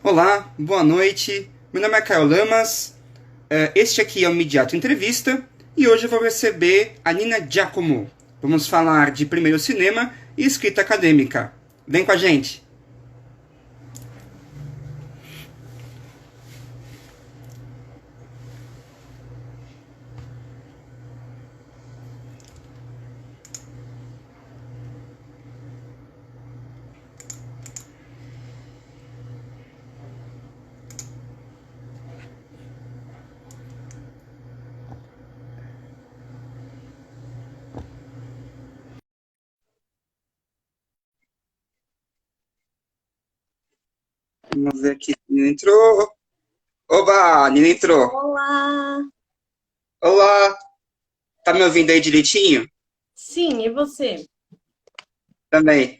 Olá, boa noite. Meu nome é Caio Lamas. Este aqui é o Midiato Entrevista e hoje eu vou receber a Nina Giacomo. Vamos falar de primeiro cinema e escrita acadêmica. Vem com a gente. Vamos ver aqui. Nina entrou. Oba, Nina entrou. Olá! Olá, tá me ouvindo aí direitinho? Sim, e você? Também.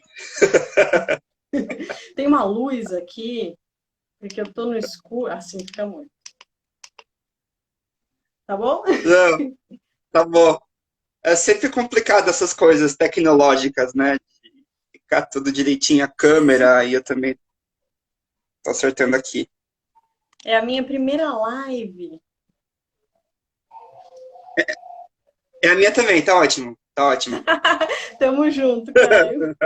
Tem uma luz aqui, porque eu tô no escuro. Assim fica muito. Tá bom? Não, tá bom. É sempre complicado essas coisas tecnológicas, né? Ficar tudo direitinho, a câmera, e eu também tô acertando aqui. É a minha primeira live. É a minha também, tá ótimo, tá ótimo. Tamo junto, Caio.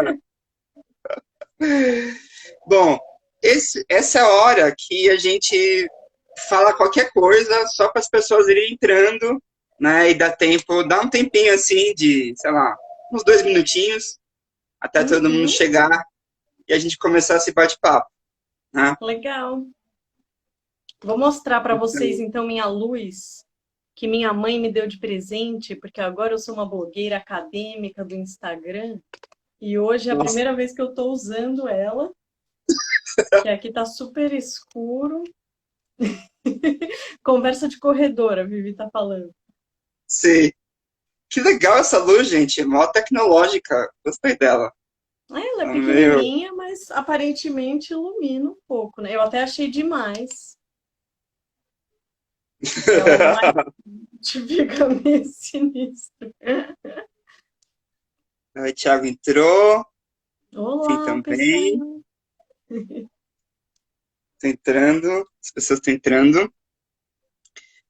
Bom, essa é a hora que a gente fala qualquer coisa só para as pessoas irem entrando, né? E dá um tempinho assim de, sei lá, uns 2 minutinhos até todo mundo Uhum, chegar e a gente começar esse bate-papo, né? legal. Vou mostrar para vocês então minha luz que minha mãe me deu de presente, porque agora eu sou uma blogueira acadêmica do Instagram e hoje é a Nossa, primeira vez que eu tô usando ela, que aqui tá super escuro. Conversa de corredora, a Vivi tá falando. sei. Que legal essa luz, gente. É mó tecnológica. Gostei dela. Ela é Tá meio... pequenininha, mas aparentemente ilumina um pouco, né? Eu até achei demais. Ela no mais fica meio sinistra. Aí, Thiago entrou, sim, Olá, também. pessoal. Tô entrando, as pessoas estão entrando.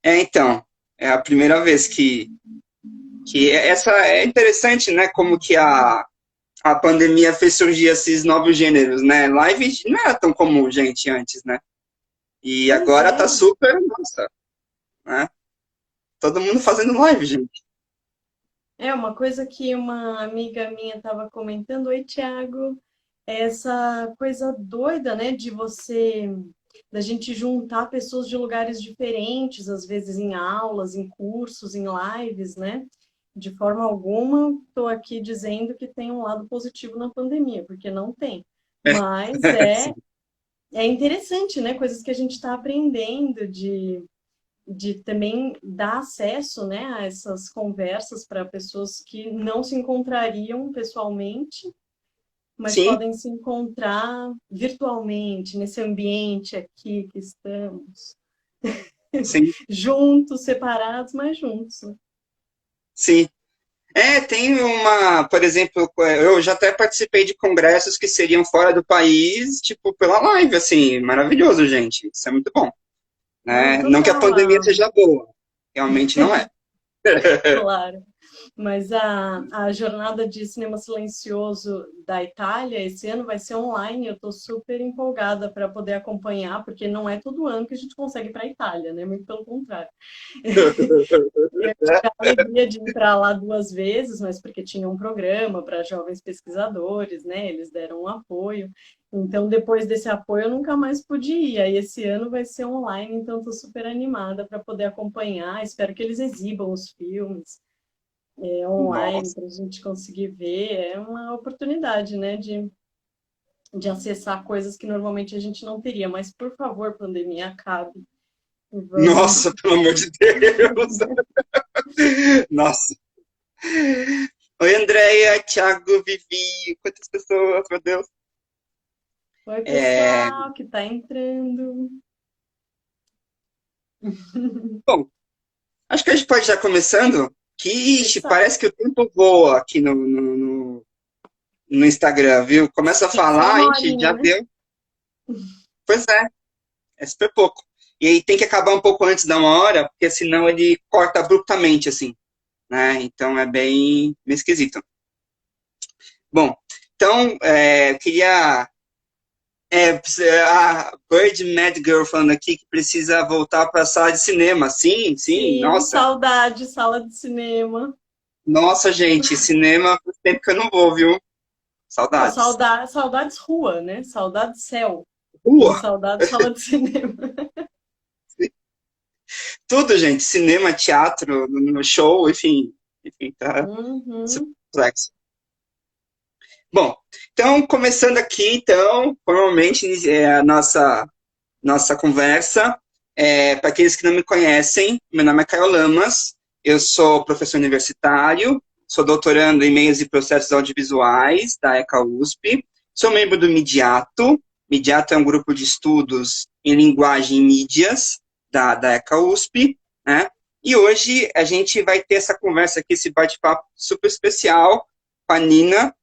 Então, é a primeira vez que essa é interessante, né? Como que a pandemia fez surgir esses novos gêneros, né? Live não era tão comum, gente, antes, né? E Pois agora tá é. super, nossa, né? Todo mundo fazendo live, gente. É uma coisa que uma amiga minha estava comentando. Oi, Thiago. É essa coisa doida, né, da gente juntar pessoas de lugares diferentes, às vezes em aulas, em cursos, em lives, né? De forma alguma, estou aqui dizendo que tem um lado positivo na pandemia, porque não tem. Mas é interessante, né? Coisas que a gente está aprendendo de também dar acesso, né, a essas conversas para pessoas que não se encontrariam pessoalmente, mas Sim, podem se encontrar virtualmente, nesse ambiente aqui que estamos, sim, juntos, separados, mas juntos, né? sim. Tem uma, por exemplo, eu já até participei de congressos que seriam fora do país, tipo, pela live, assim, maravilhoso, gente. Isso é muito bom, Não, né? Não que a total, pandemia seja boa, realmente não é. claro. Mas a jornada de cinema silencioso da Itália esse ano vai ser online. Eu estou super empolgada para poder acompanhar, porque não é todo ano que a gente consegue ir para a Itália, né? Muito pelo contrário. Eu tive a alegria de entrar lá 2 vezes, mas porque tinha um programa para jovens pesquisadores, né? Eles deram um apoio. Então, depois desse apoio, eu nunca mais pude ir. Aí, esse ano vai ser online, então estou super animada para poder acompanhar. Espero que eles exibam os filmes online Nossa, para a gente conseguir ver. É uma oportunidade, né, de acessar coisas que normalmente a gente não teria. Mas, por favor, pandemia, acabe. E vamos. nossa, pelo amor de Deus. Nossa. Oi, Andréia, Thiago, Vivi, quantas pessoas, meu Deus. Oi, É, pessoal, que está entrando. bom, acho que a gente pode já começando. Que, ixi, Começar. parece que o tempo voa aqui no Instagram, viu? Começa a Tem só falar, uma ixi, horinha, já né? deu. Pois é. É super pouco. E aí tem que acabar um pouco antes da 1 hora, porque senão ele corta abruptamente, assim, né? Então é bem esquisito. Bom, então, eu queria... a Bird Mad Girl falando aqui que precisa voltar para a sala de cinema. Sim, sim, Sim, nossa. saudade, sala de cinema. Nossa, gente, cinema faz tempo que eu não vou, viu? Não, Saudades. saudades rua, né? Saudades céu. E Rua, saudades sala de cinema. tudo, gente. Cinema, teatro, no show, enfim, tá super Uhum. complexo. Bom, então, começando aqui, então, formalmente, a nossa conversa. Para aqueles que não me conhecem, meu nome é Caio Lamas, eu sou professor universitário, sou doutorando em meios e processos audiovisuais da ECA USP, sou membro do Midiato. Midiato é um grupo de estudos em linguagem e mídias da ECA USP, né? E hoje a gente vai ter essa conversa aqui, esse bate-papo super especial com a Nina.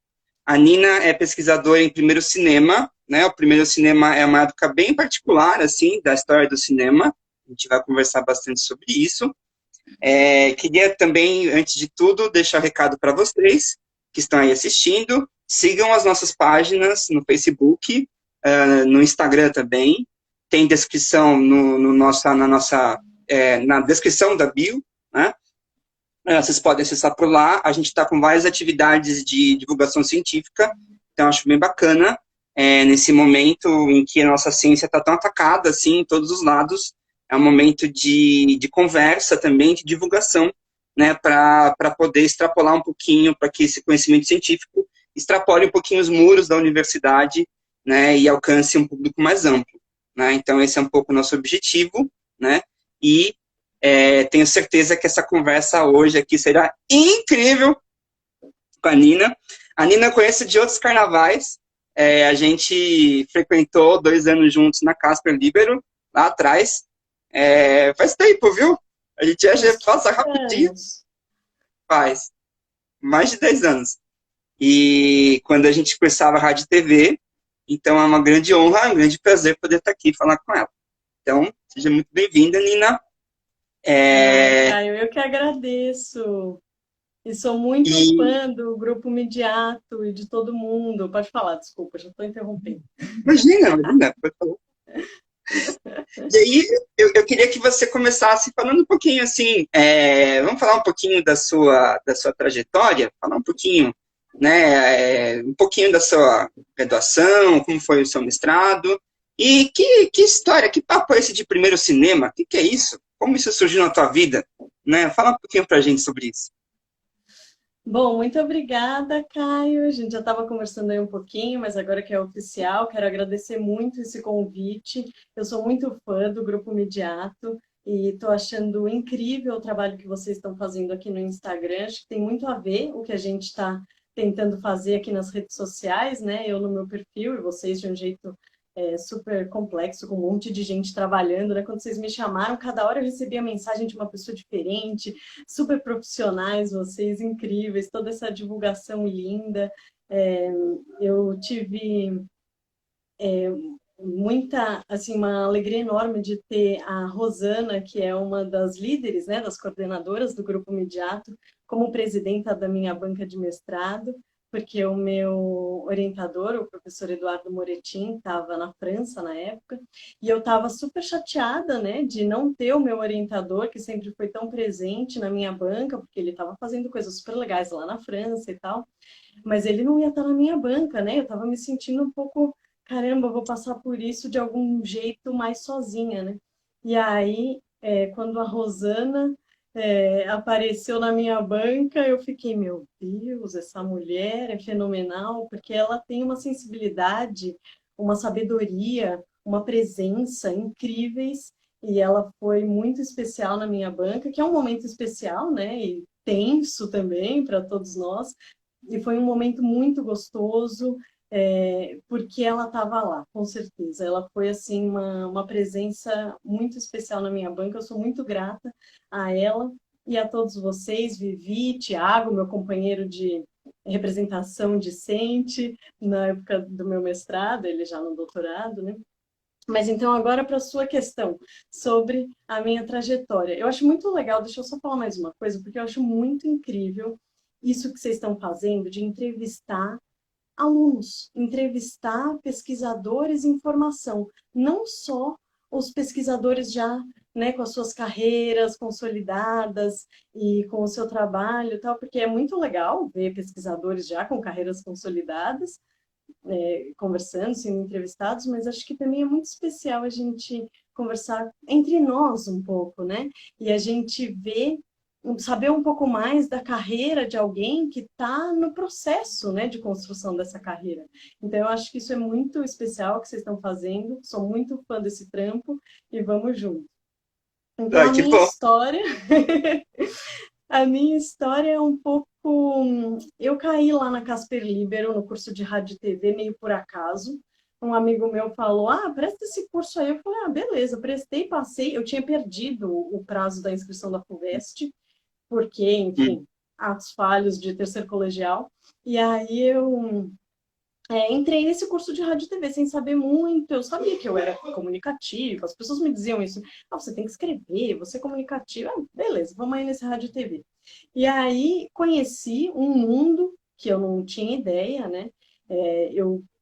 A Nina é pesquisadora em primeiro cinema, né? O primeiro cinema é uma época bem particular, assim, da história do cinema. A gente vai conversar bastante sobre isso. Queria também, antes de tudo, deixar um recado para vocês que estão aí assistindo. Sigam as nossas páginas no Facebook, no Instagram também. Tem descrição na descrição da bio, né? Vocês podem acessar por lá. A gente está com várias atividades de divulgação científica, então acho bem bacana, nesse momento em que a nossa ciência está tão atacada, assim, em todos os lados, é um momento de conversa também, de divulgação, né, para poder extrapolar um pouquinho, para que esse conhecimento científico extrapole um pouquinho os muros da universidade, né, e alcance um público mais amplo, né. Então, esse é um pouco o nosso objetivo, né, e tenho certeza que essa conversa hoje aqui será incrível com a Nina. A Nina eu conheço de outros carnavais. A gente frequentou 2 anos juntos na Casper Libero, lá atrás. Faz tempo, viu? A gente Uns já passa 15 rapidinho. anos. Faz mais de 10 anos. E quando a gente cursava rádio e TV, então é uma grande honra, um grande prazer poder estar aqui e falar com ela. Então, seja muito bem-vinda, Nina. Ai, É, Caio, eu que agradeço. E sou muito e fã do Grupo Midiato e de todo mundo. Pode falar, desculpa, já estou interrompendo. imagina, pode falar. E aí, eu queria que você começasse falando um pouquinho assim, vamos falar um pouquinho da sua trajetória, falar um pouquinho, né, um pouquinho da sua graduação, como foi o seu mestrado, e que história, que papo é esse de primeiro cinema? O que é isso? Como isso surgiu na tua vida? Né? Fala um pouquinho pra gente sobre isso. Bom, muito obrigada, Caio. A gente já estava conversando aí um pouquinho, mas agora que é oficial, quero agradecer muito esse convite. Eu sou muito fã do Grupo Midiato e estou achando incrível o trabalho que vocês estão fazendo aqui no Instagram. Acho que tem muito a ver o que a gente está tentando fazer aqui nas redes sociais, né? Eu no meu perfil e vocês de um jeito super complexo, com um monte de gente trabalhando, né? Quando vocês me chamaram, cada hora eu recebia mensagem de uma pessoa diferente, super profissionais, vocês incríveis, toda essa divulgação linda. Eu tive muita, assim, uma alegria enorme de ter a Rosana, que é uma das líderes, né, das coordenadoras do Grupo Midiato, como presidenta da minha banca de mestrado, porque o meu orientador, o professor Eduardo Moretin, estava na França na época, e eu estava super chateada, né, de não ter o meu orientador, que sempre foi tão presente na minha banca, porque ele estava fazendo coisas super legais lá na França e tal, mas ele não ia estar na minha banca, né? Eu estava me sentindo um pouco, caramba, vou passar por isso de algum jeito mais sozinha, né? E aí, quando a Rosana apareceu na minha banca, eu fiquei, meu Deus, essa mulher é fenomenal, porque ela tem uma sensibilidade, uma sabedoria, uma presença incríveis, e ela foi muito especial na minha banca, que é um momento especial, né? E tenso também para todos nós, e foi um momento muito gostoso, porque ela estava lá, com certeza. Ela foi assim uma presença muito especial na minha banca. Eu sou muito grata a ela e a todos vocês, Vivi, Tiago, meu companheiro de representação discente na época do meu mestrado, ele já no doutorado, né? Mas então agora para a sua questão sobre a minha trajetória. Eu acho muito legal, deixa eu só falar mais uma coisa, porque eu acho muito incrível isso que vocês estão fazendo de entrevistar alunos, entrevistar pesquisadores em formação, não só os pesquisadores já, né, com as suas carreiras consolidadas e com o seu trabalho e tal, porque é muito legal ver pesquisadores já com carreiras consolidadas, conversando, sendo entrevistados, mas acho que também é muito especial a gente conversar entre nós um pouco, né? E a gente ver, saber um pouco mais da carreira de alguém que está no processo, né, de construção dessa carreira. Então, eu acho que isso é muito especial que vocês estão fazendo. Sou muito fã desse trampo e vamos junto. Então, Ah, que bom. a minha história é um pouco. Eu caí lá na Casper Libero, no curso de rádio e TV, meio por acaso. Um amigo meu falou: Ah, presta esse curso aí. Eu falei: Ah, beleza, prestei, passei. Eu tinha perdido o prazo da inscrição da FUVEST, porque, Hum. enfim, atos falhos de terceiro colegial. E aí eu entrei nesse curso de rádio e TV sem saber muito. Eu sabia que eu era comunicativa, as pessoas me diziam isso. Ah, você tem que escrever, você é comunicativa. Ah, beleza, vamos aí nesse rádio e TV. E aí conheci um mundo que eu não tinha ideia, né?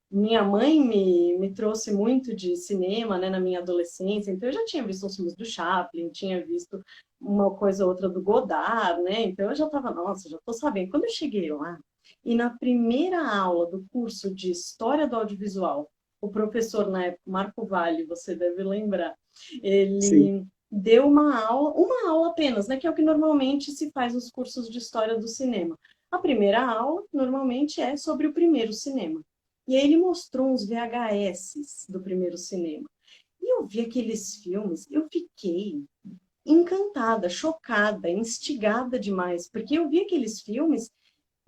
Minha mãe me trouxe muito de cinema, né, na minha adolescência, então eu já tinha visto uns filmes do Chaplin, tinha visto uma coisa ou outra do Godard, né? Então eu já estava, nossa, já estou sabendo. Quando eu cheguei lá, e na primeira aula do curso de História do Audiovisual, o professor na época, Marco Vale, você deve lembrar, Sim. ele deu uma aula apenas, né, que é o que normalmente se faz nos cursos de História do Cinema. A primeira aula, normalmente, é sobre o primeiro cinema. E aí ele mostrou uns VHS do primeiro cinema. E eu vi aqueles filmes, eu fiquei encantada, chocada, instigada demais, porque eu vi aqueles filmes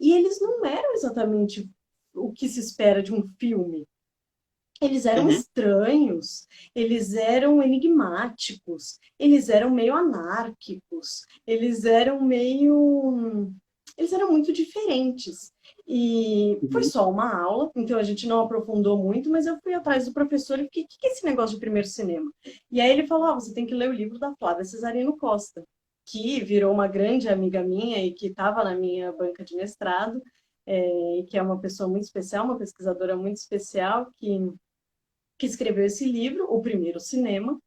e eles não eram exatamente o que se espera de um filme. Eles eram Uhum. estranhos, eles eram enigmáticos, eles eram meio anárquicos, eles eram muito diferentes. E foi Uhum. só uma aula, então a gente não aprofundou muito, mas eu fui atrás do professor e fiquei, o que é esse negócio de primeiro cinema? E aí ele falou, você tem que ler o livro da Flávia Cesarino Costa, que virou uma grande amiga minha e que estava na minha banca de mestrado, que é uma pessoa muito especial, uma pesquisadora muito especial, que escreveu esse livro, O Primeiro Cinema,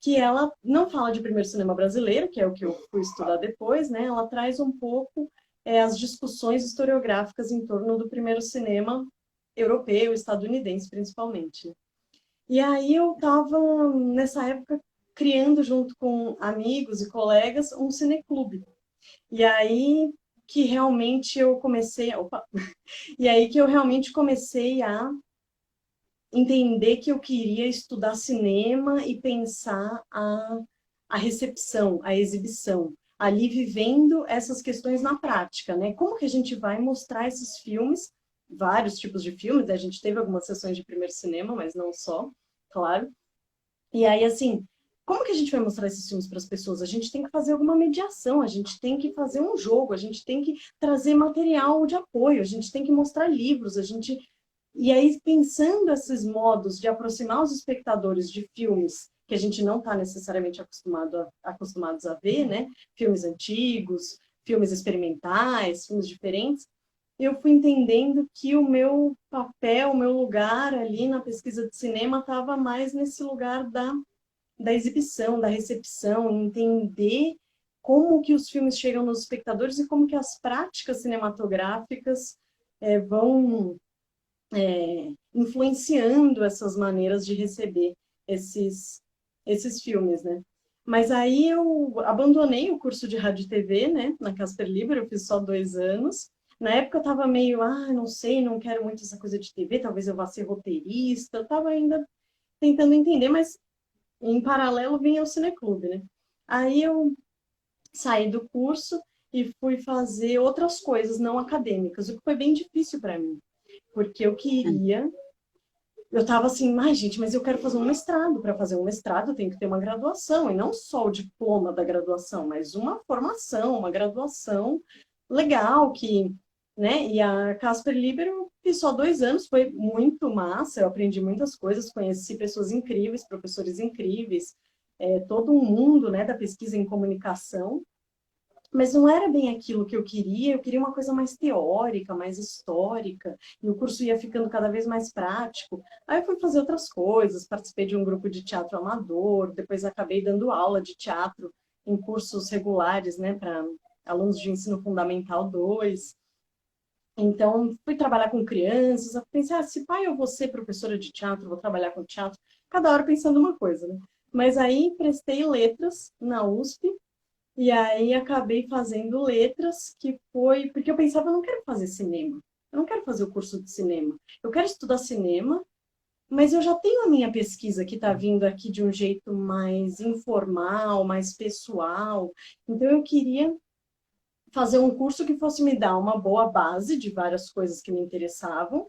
que ela não fala de primeiro cinema brasileiro, que é o que eu fui estudar depois, né? Ela traz um pouco as discussões historiográficas em torno do primeiro cinema europeu, estadunidense, principalmente. Né? E aí eu estava, nessa época, criando, junto com amigos e colegas, um cineclube. E aí que realmente eu comecei... Opa! E aí que eu realmente comecei a entender que eu queria estudar cinema e pensar a recepção, a exibição, ali vivendo essas questões na prática, né? Como que a gente vai mostrar esses filmes, vários tipos de filmes, a gente teve algumas sessões de primeiro cinema, mas não só, claro. E aí, assim, como que a gente vai mostrar esses filmes para as pessoas? A gente tem que fazer alguma mediação, a gente tem que fazer um jogo, a gente tem que trazer material de apoio, a gente tem que mostrar livros, a gente e aí, pensando esses modos de aproximar os espectadores de filmes que a gente não está necessariamente acostumados a ver, né? Filmes antigos, filmes experimentais, filmes diferentes, eu fui entendendo que o meu papel, o meu lugar ali na pesquisa de cinema estava mais nesse lugar da exibição, da recepção, entender como que os filmes chegam nos espectadores e como que as práticas cinematográficas vão influenciando essas maneiras de receber esses filmes, né? Mas aí eu abandonei o curso de rádio e TV, né, na Casper Libero, eu fiz só 2 anos. Na época eu estava meio, não sei, não quero muito essa coisa de TV, talvez eu vá ser roteirista, eu estava ainda tentando entender, mas em paralelo vinha o Cineclube, né? Aí eu saí do curso e fui fazer outras coisas não acadêmicas, o que foi bem difícil para mim, porque eu estava assim, gente, mas eu quero fazer um mestrado. Para fazer um mestrado, eu tenho que ter uma graduação, e não só o diploma da graduação, mas uma formação, uma graduação legal, que né? E a Casper Liber eu fiz só 2 anos, foi muito massa, eu aprendi muitas coisas, conheci pessoas incríveis, professores incríveis, todo um mundo, né, da pesquisa em comunicação, mas não era bem aquilo que eu queria uma coisa mais teórica, mais histórica, e o curso ia ficando cada vez mais prático. Aí eu fui fazer outras coisas, participei de um grupo de teatro amador, depois acabei dando aula de teatro em cursos regulares, né, para alunos de ensino fundamental 2. Então, fui trabalhar com crianças, eu pensei, se pai eu vou ser professora de teatro, vou trabalhar com teatro, cada hora pensando uma coisa, né? Mas aí prestei letras na USP, e aí acabei fazendo letras, que foi porque eu pensava, eu não quero fazer cinema, eu não quero fazer o curso de cinema, eu quero estudar cinema, mas eu já tenho a minha pesquisa que está vindo aqui de um jeito mais informal, mais pessoal, então eu queria fazer um curso que fosse me dar uma boa base de várias coisas que me interessavam,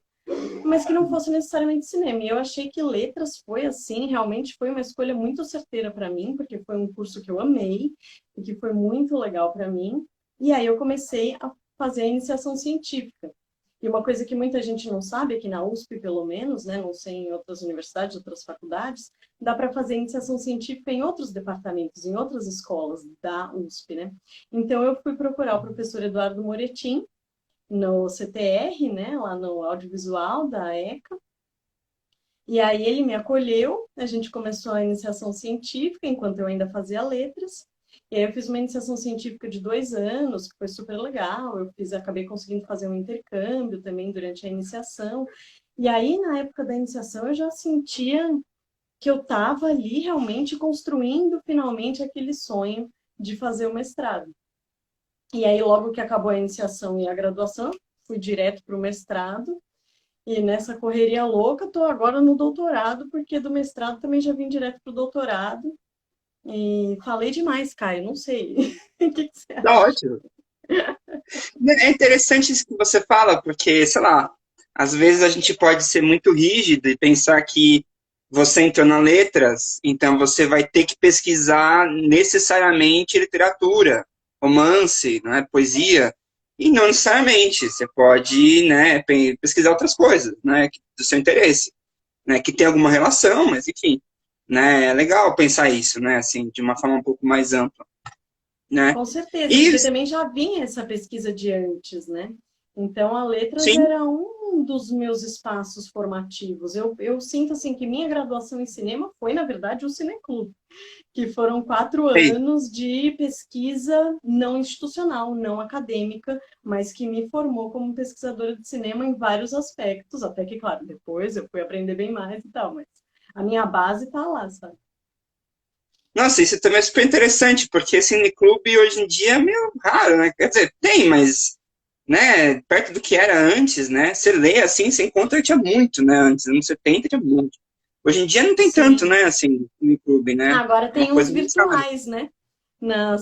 mas que não fosse necessariamente cinema. E eu achei que letras foi assim, realmente foi uma escolha muito certeira para mim, porque foi um curso que eu amei e que foi muito legal para mim. E aí eu comecei a fazer a iniciação científica. E uma coisa que muita gente não sabe, aqui na USP pelo menos, né, não sei em outras universidades, outras faculdades, dá para fazer iniciação científica em outros departamentos, em outras escolas da USP, né? Então eu fui procurar o professor Eduardo Moretim, no CTR, né, lá no audiovisual da ECA. E aí ele me acolheu, a gente começou a iniciação científica, enquanto eu ainda fazia letras. E aí eu fiz uma iniciação científica de 2 anos, que foi super legal. Acabei conseguindo fazer um intercâmbio também durante a iniciação. E aí, na época da iniciação, eu já sentia que eu estava ali realmente construindo finalmente aquele sonho de fazer o mestrado. E aí, logo que acabou a iniciação e a graduação, fui direto para o mestrado. E nessa correria louca, estou agora no doutorado, porque do mestrado também já vim direto para o doutorado. E falei demais, Caio, não sei. O que que você Tá acha? ótimo. É interessante isso que você fala, porque, sei lá, às vezes a gente pode ser muito rígido e pensar que você entrou na letras, então você vai ter que pesquisar necessariamente literatura, romance, né, poesia, e não necessariamente. Você pode, né, pesquisar outras coisas, né, do seu interesse, né, que tem alguma relação, mas enfim, né, é legal pensar isso, né, assim, de uma forma um pouco mais ampla, né. Com certeza, E porque também já vinha essa pesquisa de antes, né? Então, a Letras sim, era um dos meus espaços formativos. Eu sinto, assim, que minha graduação em cinema foi, na verdade, o Cineclube, que foram 4 anos de pesquisa não institucional, não acadêmica, mas que me formou como pesquisadora de cinema em vários aspectos, até que, claro, depois eu fui aprender bem mais e tal, mas a minha base tá lá, sabe? nossa, isso também é super interessante, porque cineclube hoje em dia é meio raro, né? Quer dizer, tem, mas, né, perto do que era antes, né? Você lê assim, você encontra, tinha muito, né? Antes, nos anos 70 tinha muito. Hoje em dia não tem tanto, Sim. né, assim, cineclube, né? Agora É uma tem uns coisa muito rara. virtuais, né? No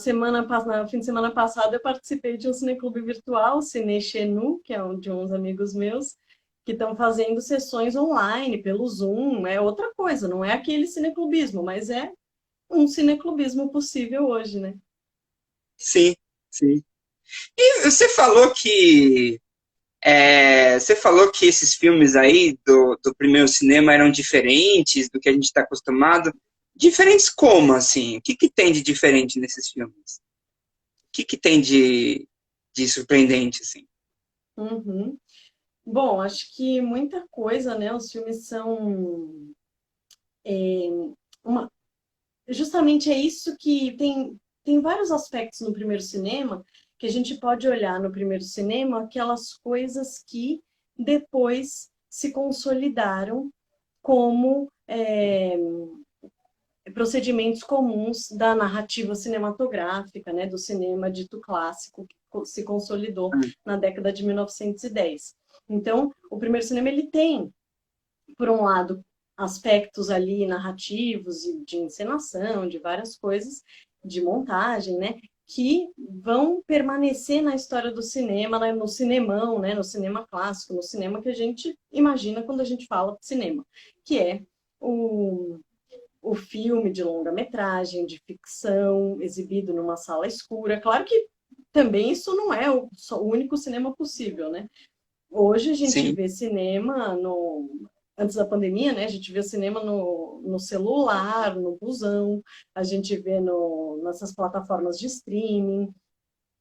fim de semana passado, eu participei de um cineclube virtual, Cine Xenu, que é de uns amigos meus, que estão fazendo sessões online pelo Zoom. É outra coisa, não é aquele cineclubismo, mas é um cineclubismo possível hoje, né? Sim, sim. E você falou que esses filmes aí do primeiro cinema eram diferentes do que a gente está acostumado. Diferentes como, assim? O que que tem de diferente nesses filmes? O que que tem de surpreendente, assim? Uhum. Bom, acho que muita coisa, né? Os filmes são uma... Justamente é isso que tem vários aspectos no primeiro cinema que a gente pode olhar no primeiro cinema, aquelas coisas que depois se consolidaram como procedimentos comuns da narrativa cinematográfica, né, do cinema dito clássico, que se consolidou na década de 1910. Então, o primeiro cinema ele tem, por um lado, aspectos ali narrativos e de encenação, de várias coisas, de montagem, né, que vão permanecer na história do cinema, né, no cinemão, né, no cinema clássico, no cinema que a gente imagina quando a gente fala de cinema, que é o o filme de longa-metragem, de ficção, exibido numa sala escura. Claro que também isso não é o único cinema possível, né? Hoje a gente sim. vê cinema no... Antes da pandemia, né? A gente vê cinema no celular, no busão, a gente vê nessas plataformas de streaming,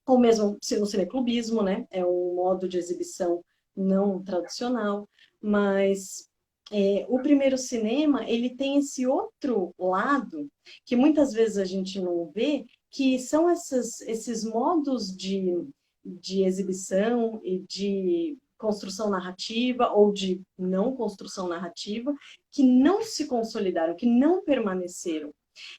ou mesmo no cineclubismo, né? É um modo de exibição não tradicional, mas o primeiro cinema, ele tem esse outro lado que muitas vezes a gente não vê, que são esses modos de exibição e de construção narrativa ou de não construção narrativa que não se consolidaram, que não permaneceram.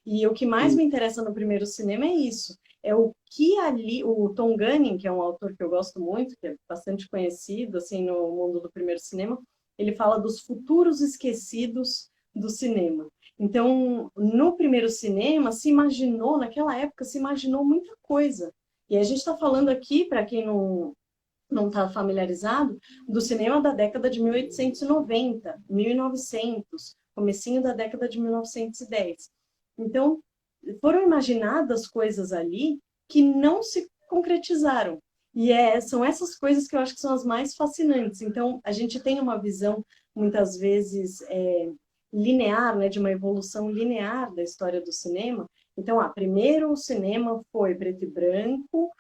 E o que mais Hum. me interessa no primeiro cinema é isso, é o que ali, o Tom Gunning, que é um autor que eu gosto muito, que é bastante conhecido assim no mundo do primeiro cinema, ele fala dos futuros esquecidos do cinema. Então, no primeiro cinema, se imaginou, naquela época, se imaginou muita coisa. E a gente está falando aqui, para quem não está familiarizado, do cinema da década de 1890, 1900, comecinho da década de 1910. Então, foram imaginadas coisas ali que não se concretizaram. E são essas coisas que eu acho que são as mais fascinantes. Então, a gente tem uma visão, muitas vezes, linear, né, de uma evolução linear da história do cinema. Então, primeiro o cinema foi preto e branco,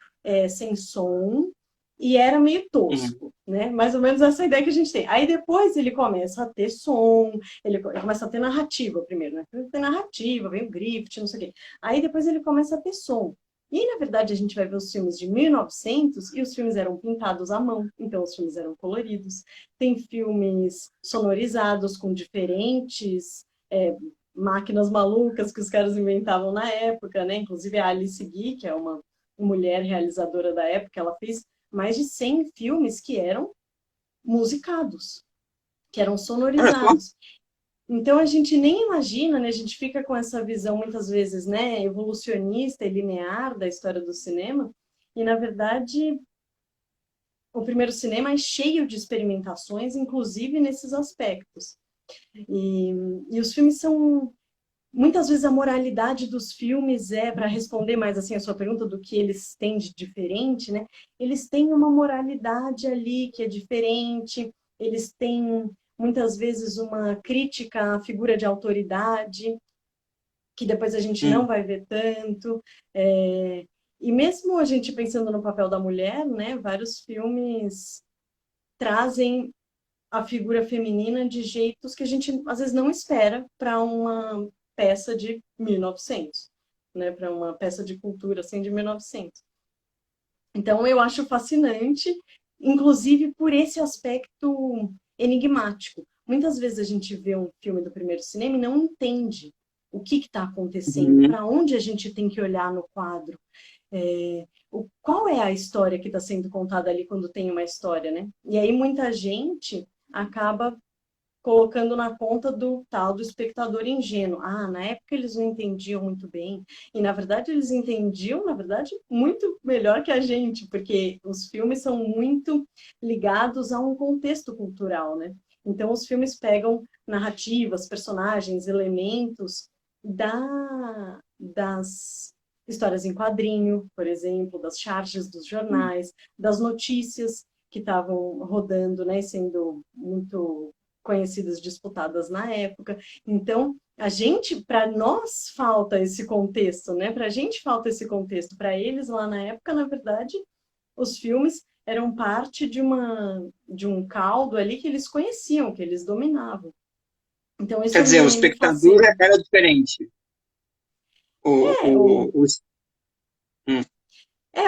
sem som, e era meio Uhum. tosco, né? Mais ou menos essa ideia que a gente tem. Aí depois ele começa a ter som, ele começa a ter narrativa primeiro, né? Tem narrativa, vem o Griffith, não sei o quê. Aí depois ele começa a ter som. E aí, na verdade, a gente vai ver os filmes de 1900 e os filmes eram pintados à mão, então os filmes eram coloridos. Tem filmes sonorizados com diferentes máquinas malucas que os caras inventavam na época, né? Inclusive a Alice Guy, que é uma mulher realizadora da época, ela fez mais de 100 filmes que eram musicados, que eram Olha só. sonorizados. Então a gente nem imagina, né? A gente fica com essa visão muitas vezes, né, evolucionista e linear da história do cinema, e na verdade o primeiro cinema é cheio de experimentações, inclusive nesses aspectos. E, e os filmes são muitas vezes a moralidade dos filmes para responder mais assim a sua pergunta do que eles têm de diferente, né? Eles têm uma moralidade ali que é diferente, eles têm muitas vezes uma crítica à figura de autoridade, que depois a gente não Hum. vai ver tanto. É, e mesmo a gente pensando no papel da mulher, né? Vários filmes trazem a figura feminina de jeitos que a gente às vezes não espera para uma peça de 1900, né, para uma peça de cultura assim de 1900. Então eu acho fascinante, inclusive por esse aspecto enigmático. Muitas vezes a gente vê um filme do primeiro cinema e não entende o que está acontecendo, Uhum. para onde a gente tem que olhar no quadro, qual é a história que está sendo contada ali quando tem uma história, né? E aí muita gente acaba colocando na conta do tal do espectador ingênuo. Na época eles não entendiam muito bem. E na verdade eles entendiam, na verdade, muito melhor que a gente, porque os filmes são muito ligados a um contexto cultural, né? Então os filmes pegam narrativas, personagens, elementos das histórias em quadrinho, por exemplo, das charges dos jornais, das notícias que estavam rodando, né, sendo muito conhecidas, disputadas na época. Então, para nós falta esse contexto, né? Para a gente falta esse contexto. Para eles lá na época, na verdade, os filmes eram parte de um caldo ali que eles conheciam, que eles dominavam. Então, Quer isso dizer, o me espectador fascina. era diferente. O, É, o, o, hum, é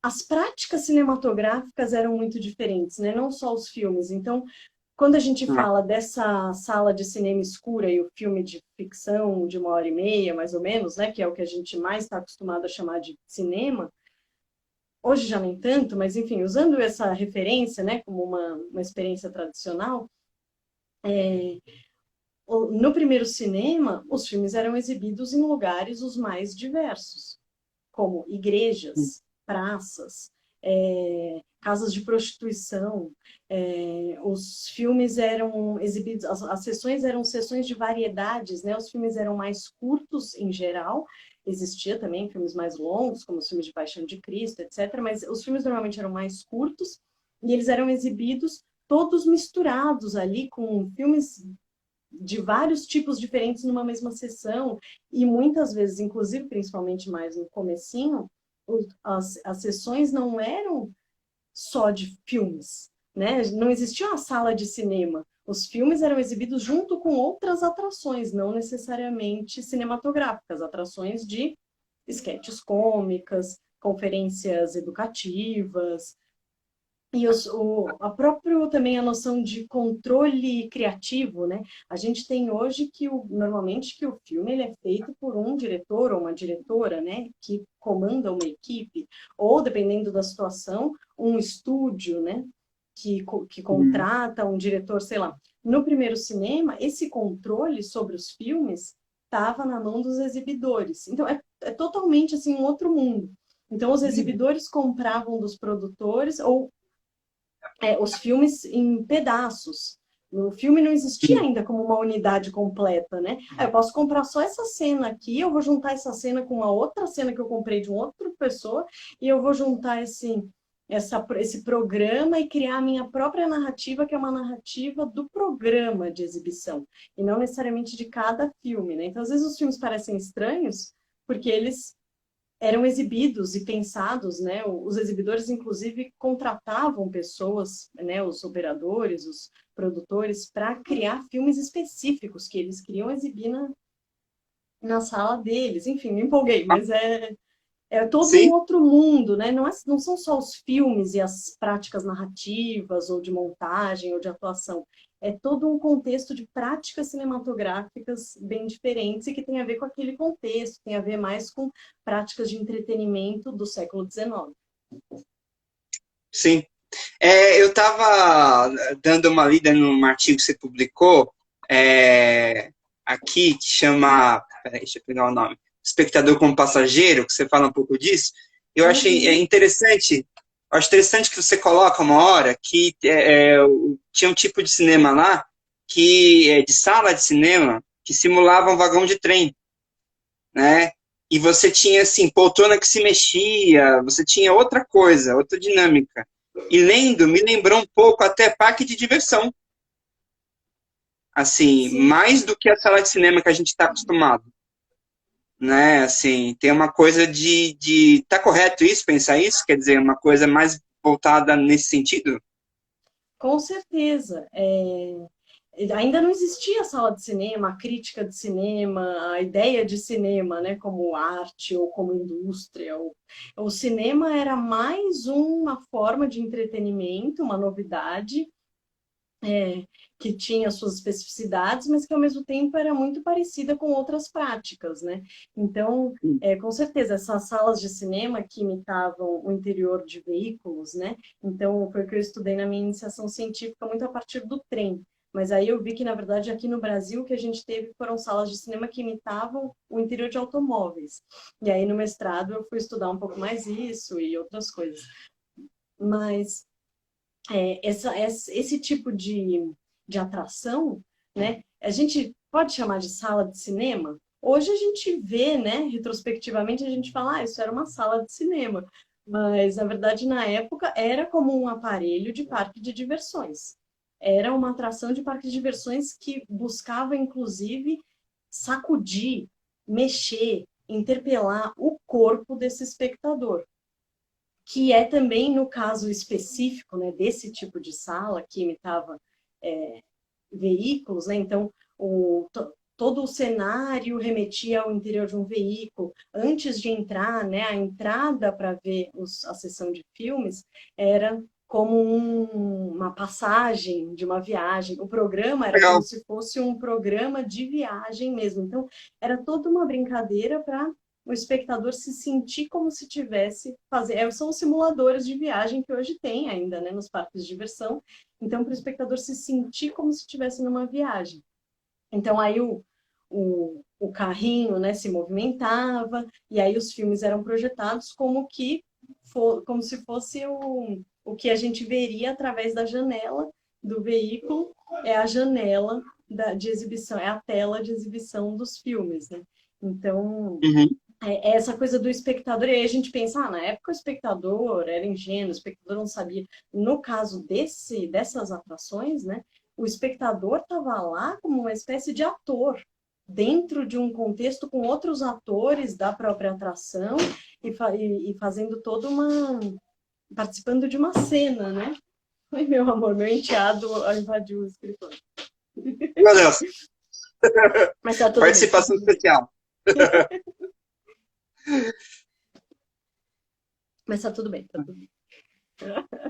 as práticas cinematográficas eram muito diferentes, né? Não só os filmes. Então, quando a gente ah, fala dessa sala de cinema escura e o filme de ficção de 1 hora e meia, mais ou menos, né, que é o que a gente mais está acostumado a chamar de cinema, hoje já nem tanto, mas enfim, usando essa referência, né, como uma experiência tradicional, no primeiro cinema, os filmes eram exibidos em lugares os mais diversos, como hum, igrejas, praças, casas de prostituição. Os filmes eram exibidos, as sessões eram sessões de variedades, né? Os filmes eram mais curtos em geral Existia também filmes mais longos, como os filmes de Paixão de Cristo, etc., mas os filmes normalmente eram mais curtos e eles eram exibidos todos misturados ali com filmes de vários tipos diferentes numa mesma sessão e muitas vezes, inclusive, principalmente mais no comecinho, as sessões não eram só de filmes, né? Não existia uma sala de cinema. Os filmes eram exibidos junto com outras atrações, não necessariamente cinematográficas, atrações de esquetes cômicas, conferências educativas, e a própria também a noção de controle criativo, né? A gente tem hoje que normalmente que o filme ele é feito por um diretor ou uma diretora, né? Que comanda uma equipe, ou dependendo da situação, um estúdio, né? Que Uhum. contrata um diretor, sei lá. No primeiro cinema, esse controle sobre os filmes estava na mão dos exibidores. Então é totalmente assim um outro mundo. Então os exibidores compravam dos produtores ou os filmes em pedaços. O filme não existia ainda como uma unidade completa, né? Eu posso comprar só essa cena aqui, eu vou juntar essa cena com uma outra cena que eu comprei de uma outra pessoa, e eu vou juntar esse programa e criar a minha própria narrativa, que é uma narrativa do programa de exibição, e não necessariamente de cada filme, né? Então, às vezes, os filmes parecem estranhos, porque eles eram exibidos e pensados, né? Os exibidores, inclusive, contratavam pessoas, né? Os operadores, os produtores, para criar filmes específicos que eles queriam exibir na sala deles. Enfim, me empolguei, Ah, mas é todo um sim, outro mundo, né? Não são só os filmes e as práticas narrativas, ou de montagem, ou de atuação. É todo um contexto de práticas cinematográficas bem diferentes e que tem a ver com aquele contexto, tem a ver mais com práticas de entretenimento do século XIX. sim. Eu estava dando uma lida num artigo que você publicou aqui, que chama. Peraí, deixa eu pegar o nome. Espectador como passageiro, que você fala um pouco disso. Eu achei Uhum. interessante. Eu acho interessante que você coloca uma hora que tinha um tipo de cinema lá, de sala de cinema, que simulava um vagão de trem, né? E você tinha, assim, poltrona que se mexia, você tinha outra coisa, outra dinâmica. E lendo, me lembrou um pouco até parque de diversão. Assim, Sim. mais do que a sala de cinema que a gente está acostumado. Né? Assim, tem uma coisa tá correto isso, pensar isso? Quer dizer, uma coisa mais voltada nesse sentido? Com certeza. Ainda não existia a sala de cinema, a crítica de cinema, a ideia de cinema, né, como arte ou como indústria. O cinema era mais uma forma de entretenimento, uma novidade, que tinha suas especificidades, mas que ao mesmo tempo era muito parecida com outras práticas, né? Então, com certeza, essas salas de cinema que imitavam o interior de veículos, né? Então, foi o que eu estudei na minha iniciação científica muito a partir do trem. Mas aí eu vi que, na verdade, aqui no Brasil, o que a gente teve foram salas de cinema que imitavam o interior de automóveis. E aí, no mestrado, eu fui estudar um pouco mais isso e outras coisas. Mas esse tipo de atração, né? A gente pode chamar de sala de cinema. Hoje a gente vê, né? Retrospectivamente a gente fala, isso era uma sala de cinema. Mas, na verdade, na época era como um aparelho de parque de diversões. Era uma atração de parque de diversões que buscava, inclusive, sacudir, mexer, interpelar o corpo desse espectador, que é também, no caso específico, né, desse tipo de sala que imitava veículos, né? Então, todo o cenário remetia ao interior de um veículo. Antes de entrar, né, a entrada para ver a sessão de filmes era como uma passagem de uma viagem. O programa era como Legal. se fosse um programa de viagem mesmo. Então, era toda uma brincadeira para o espectador se sentir como se tivesse são os simuladores de viagem que hoje tem ainda, né, nos parques de diversão. Então, para o espectador se sentir como se estivesse numa viagem. Então, aí o carrinho, né, se movimentava, e aí os filmes eram projetados como se fosse o que a gente veria através da janela do veículo, é a janela de exibição, é a tela de exibição dos filmes, né? Então, Uhum. essa coisa do espectador, e aí a gente pensa, na época o espectador era ingênuo, o espectador não sabia. No caso dessas atrações, né, o espectador estava lá como uma espécie de ator, dentro de um contexto com outros atores da própria atração e fazendo toda uma... participando de uma cena, né? Ai, meu amor, meu enteado invadiu o escritório. Meu Deus, Mas tá tudo bem, tá participação tudo bem. especial. Mas tá tudo bem, tá tudo bem.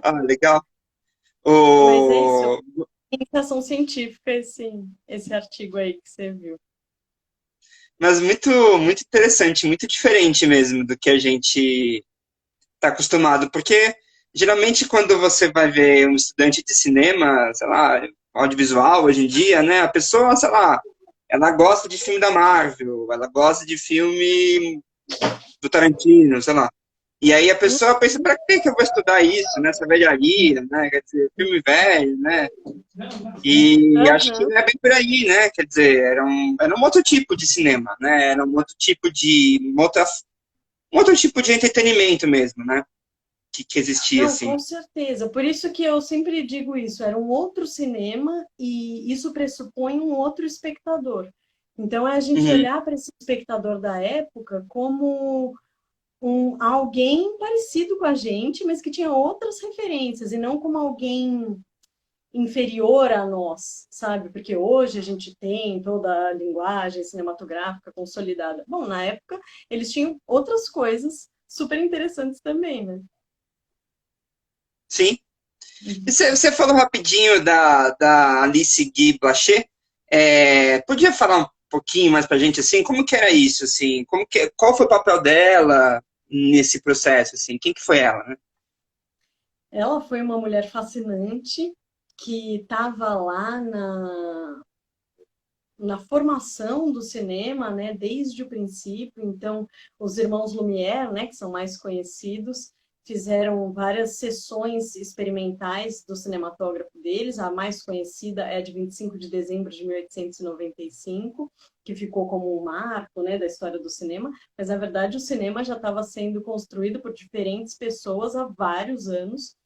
Ah, legal. Mas é isso, O... iniciação científica, esse artigo aí que você viu. Mas muito, muito interessante, muito diferente mesmo do que a gente está acostumado, porque geralmente quando você vai ver um estudante de cinema, sei lá, audiovisual hoje em dia, né, a pessoa, sei lá, ela gosta de filme da Marvel, ela gosta de filme do Tarantino, sei lá. E aí a pessoa pensa, para que eu vou estudar isso, né, essa velharia, né, quer dizer, filme velho, né, e acho que Aham. não é bem por aí, né, quer dizer, era um outro tipo de cinema, né, era um outro tipo de, um outro tipo de entretenimento mesmo, né, que existia, Não, assim. com certeza. Por isso que eu sempre digo isso, era um outro cinema e isso pressupõe um outro espectador. Então é a gente Uhum. olhar para esse espectador da época como alguém parecido com a gente, mas que tinha outras referências e não como alguém inferior a nós, sabe? Porque hoje a gente tem toda a linguagem cinematográfica consolidada. Bom, na época eles tinham outras coisas super interessantes também, né? Sim. E Uhum. você falou rapidinho da Alice Guy Blaché. Podia falar um pouquinho mais pra gente, assim, como que era isso, assim? Qual foi o papel dela nesse processo, assim? Quem que foi ela, né? Ela foi uma mulher fascinante que estava lá na formação do cinema, né, desde o princípio. Então, os irmãos Lumière, né, que são mais conhecidos, fizeram várias sessões experimentais do cinematógrafo deles. A mais conhecida é a de 25 de dezembro de 1895, que ficou como um marco, né, da história do cinema. Mas, na verdade, o cinema já estava sendo construído por diferentes pessoas há vários anos.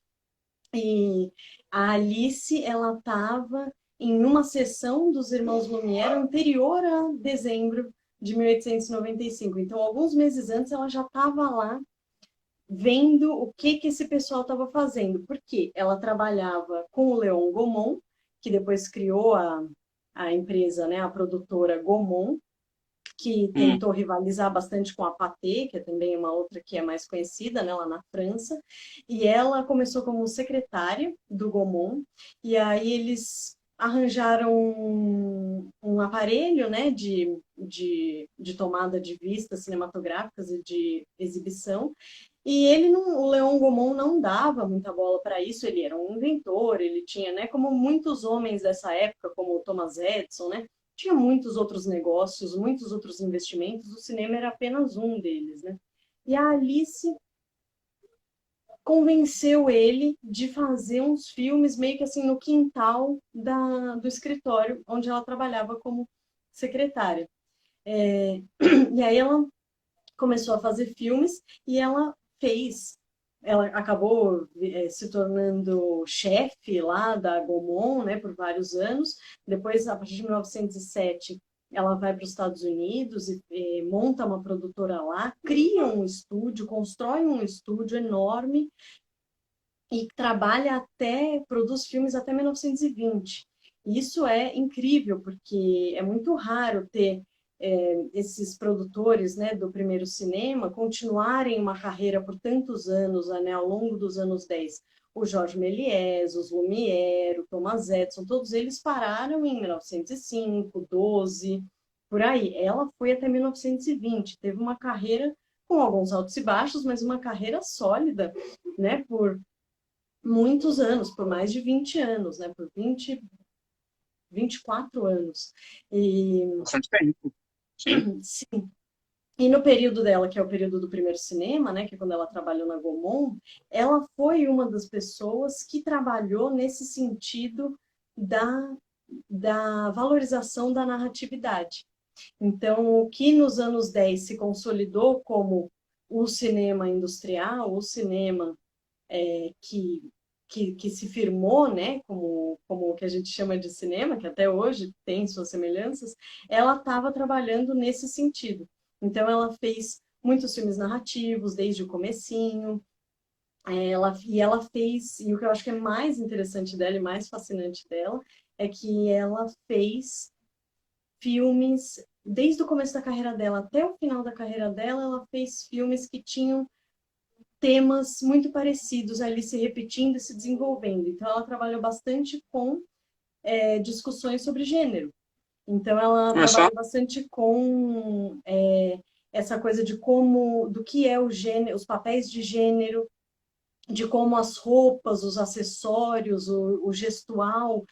E a Alice, ela estava em uma sessão dos Irmãos Lumière anterior a dezembro de 1895. Então, alguns meses antes, ela já estava lá vendo o que esse pessoal estava fazendo. Porque ela trabalhava com o Leon Gaumont, que depois criou a empresa, né, a produtora Gaumont, que Hum, tentou rivalizar bastante com a Pathé, que é também uma outra que é mais conhecida, né, lá na França. E ela começou como secretária do Gaumont, e aí eles arranjaram um aparelho, né, de tomada de vistas cinematográficas e de exibição. E ele não, o Leon Gaumont não dava muita bola para isso, ele era um inventor, ele tinha, né, como muitos homens dessa época, como o Thomas Edison, né, tinha muitos outros negócios, muitos outros investimentos, o cinema era apenas um deles, né? E a Alice convenceu ele de fazer uns filmes meio que assim no quintal do escritório onde ela trabalhava como secretária. E aí ela começou a fazer filmes e ela acabou se tornando chefe lá da Gaumont, né, por vários anos. Depois, a partir de 1907, ela vai para os Estados Unidos e monta uma produtora lá, cria um estúdio, constrói um estúdio enorme e trabalha produz filmes até 1920. Isso é incrível, porque é muito raro ter esses produtores, né, do primeiro cinema continuarem uma carreira por tantos anos, né, ao longo dos anos 10. O Jorge Méliès, os Lumière, o Thomas Edison, todos eles pararam em 1905, 12, por aí. Ela foi até 1920, teve uma carreira com alguns altos e baixos, mas uma carreira sólida, né, por muitos anos, por mais de 20 anos, né? Por 24 anos. E, bastante tempo. Sim. sim, e no período dela, que é o período do primeiro cinema, né, que é quando ela trabalhou na Gaumont, ela foi uma das pessoas que trabalhou nesse sentido da, da valorização da narratividade. Então, o que nos anos 10 se consolidou como o cinema industrial, o cinema que, que se firmou, né, como o que a gente chama de cinema, que até hoje tem suas semelhanças, ela estava trabalhando nesse sentido. Então, ela fez muitos filmes narrativos desde o comecinho, e ela fez, e o que eu acho que é mais interessante dela e mais fascinante dela, é que ela fez filmes, desde o começo da carreira dela até o final da carreira dela, ela fez filmes que tinham temas muito parecidos ali se repetindo e se desenvolvendo. Então, ela trabalhou bastante com discussões sobre gênero. Então, ela Olha só, trabalha bastante com essa coisa de como, do que é o gênero, os papéis de gênero, de como as roupas, os acessórios, o gestual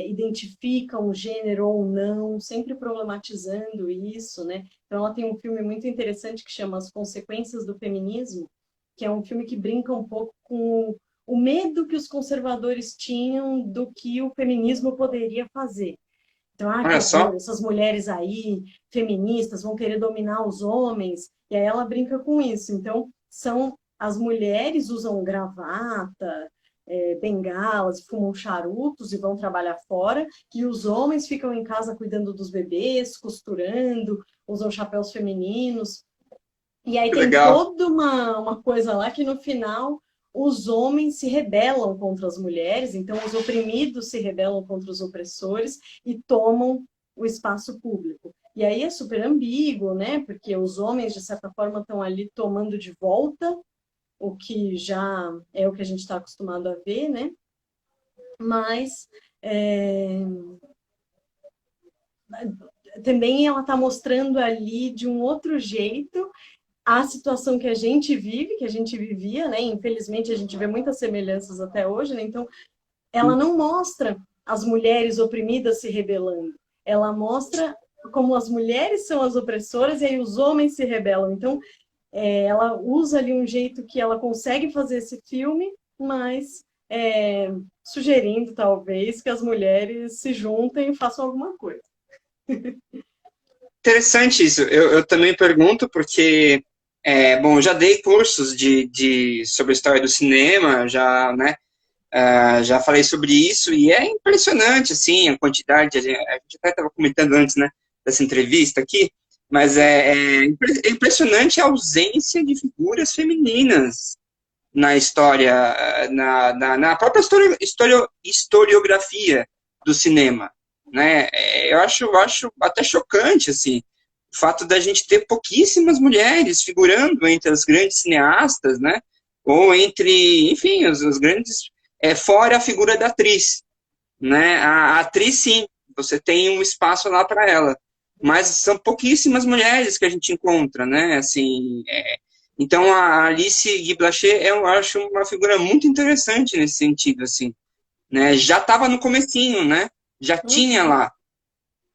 identificam o gênero ou não, sempre problematizando isso, né? Então ela tem um filme muito interessante que chama As Consequências do Feminismo, que é um filme que brinca um pouco com o medo que os conservadores tinham do que o feminismo poderia fazer. Então, que olha horror, só, essas mulheres aí, feministas, vão querer dominar os homens. E aí ela brinca com isso. Então, as mulheres usam gravata, bengalas, fumam charutos e vão trabalhar fora, e os homens ficam em casa cuidando dos bebês, costurando, usam chapéus femininos. E aí que tem legal. toda uma coisa lá que no final os homens se rebelam contra as mulheres, então os oprimidos se rebelam contra os opressores e tomam o espaço público. E aí é super ambíguo, né? Porque os homens, de certa forma, estão ali tomando de volta o que já é o que a gente está acostumado a ver, né? Mas também ela está mostrando ali de um outro jeito a situação que a gente vive, que a gente vivia, né? Infelizmente a gente vê muitas semelhanças até hoje, né? Então, ela não mostra as mulheres oprimidas se rebelando. Ela mostra como as mulheres são as opressoras e aí os homens se rebelam. Então, ela usa ali um jeito que ela consegue fazer esse filme, mas sugerindo talvez que as mulheres se juntem e façam alguma coisa. Interessante isso. Eu também pergunto porque, bom, eu já dei cursos sobre a história do cinema, já, né, já falei sobre isso e é impressionante, assim, a quantidade, a gente até estava comentando antes, né, dessa entrevista aqui, mas é impressionante a ausência de figuras femininas na história, na própria historiografia do cinema, né? Eu acho até chocante, assim, o fato da gente ter pouquíssimas mulheres figurando entre as grandes cineastas, né? Ou entre, enfim, os grandes, fora a figura da atriz, né? A atriz, sim, você tem um espaço lá para ela, mas são pouquíssimas mulheres que a gente encontra, né? Assim, então a Alice Guy Blaché eu acho uma figura muito interessante nesse sentido, assim, né? Já estava no comecinho, né? Já tinha Uhum. lá